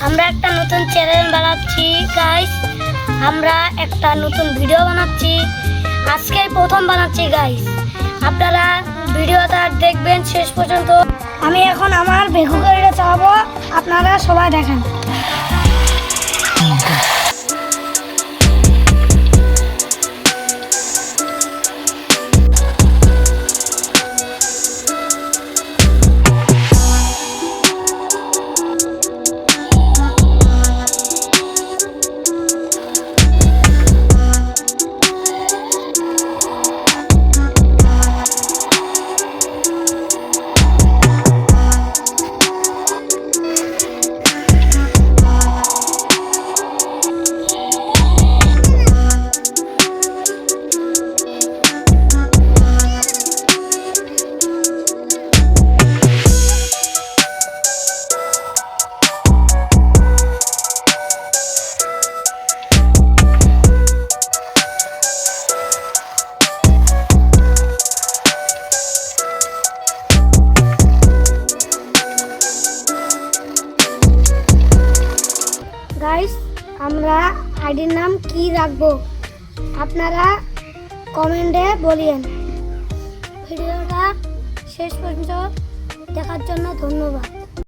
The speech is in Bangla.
আমরা একটা নতুন চ্যানেল বানাচ্ছি গাইস। আমরা একটা নতুন ভিডিও বানাচ্ছি, আজকে প্রথম বানাচ্ছি গাইস। আপনারা ভিডিওটা দেখবেন শেষ পর্যন্ত। আমি এখন আমার বেকু গাড়িটা চালাবো, আপনারা সবাই দেখেন। গাইস, আমরা আইডির নাম কি রাখবো আপনারা কমেন্টে বলিয়েন। ভিডিওটা শেষ পর্যন্ত দেখার জন্য ধন্যবাদ।